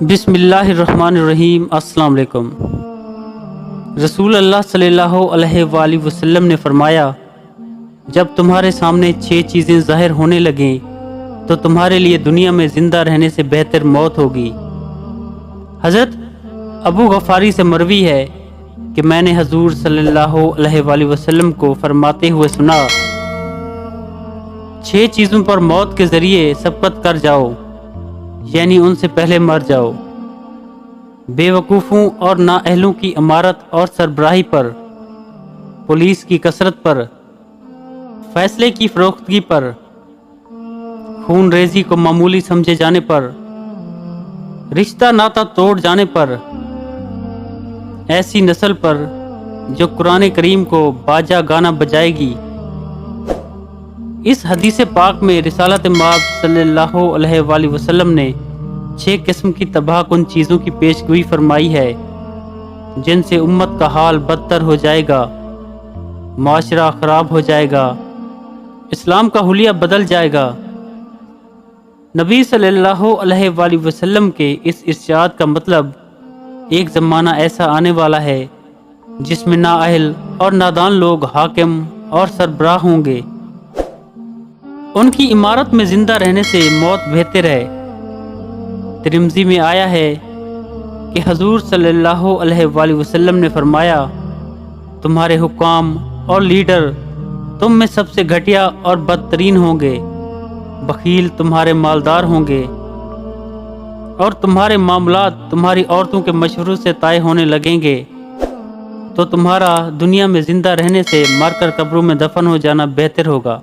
بسم اللہ الرحمن الرحیم۔ السلام علیکم۔ رسول اللہ صلی اللہ علیہ وآلہ وسلم نے فرمایا، جب تمہارے سامنے 6 چیزیں ظاہر ہونے لگیں تو تمہارے لیے دنیا میں زندہ رہنے سے بہتر موت ہوگی۔ حضرت ابو غفاری سے مروی ہے کہ میں نے حضور صلی اللہ علیہ وآلہ وسلم کو فرماتے ہوئے سنا، 6 چیزوں پر موت کے ذریعے سبقت کر جاؤ، یعنی ان سے پہلے مر جاؤ: بے وقوفوں اور نااہلوں کی امارت اور سربراہی پر، پولیس کی کثرت پر، فیصلے کی فروختگی پر، خون ریزی کو معمولی سمجھے جانے پر، رشتہ ناتا توڑ جانے پر، ایسی نسل پر جو قرآن کریم کو باجا گانا بجائے گی۔ اس حدیث پاک میں رسالت مآب صلی اللہ علیہ وآلہ وسلم نے 6 قسم کی تباہ کن چیزوں کی پیشگوئی فرمائی ہے جن سے امت کا حال بدتر ہو جائے گا، معاشرہ خراب ہو جائے گا، اسلام کا حلیہ بدل جائے گا۔ نبی صلی اللہ علیہ وآلہ وسلم کے اس ارشاد کا مطلب، ایک زمانہ ایسا آنے والا ہے جس میں نااہل اور نادان لوگ حاکم اور سربراہ ہوں گے، ان کی امارت میں زندہ رہنے سے موت بہتر ہے۔ ترمذی میں آیا ہے کہ حضور صلی اللہ علیہ وآلہ وسلم نے فرمایا، تمہارے حکام اور لیڈر تم میں سب سے گھٹیا اور بدترین ہوں گے، بخیل تمہارے مالدار ہوں گے، اور تمہارے معاملات تمہاری عورتوں کے مشوروں سے طے ہونے لگیں گے، تو تمہارا دنیا میں زندہ رہنے سے مر کر قبروں میں دفن ہو جانا بہتر ہوگا۔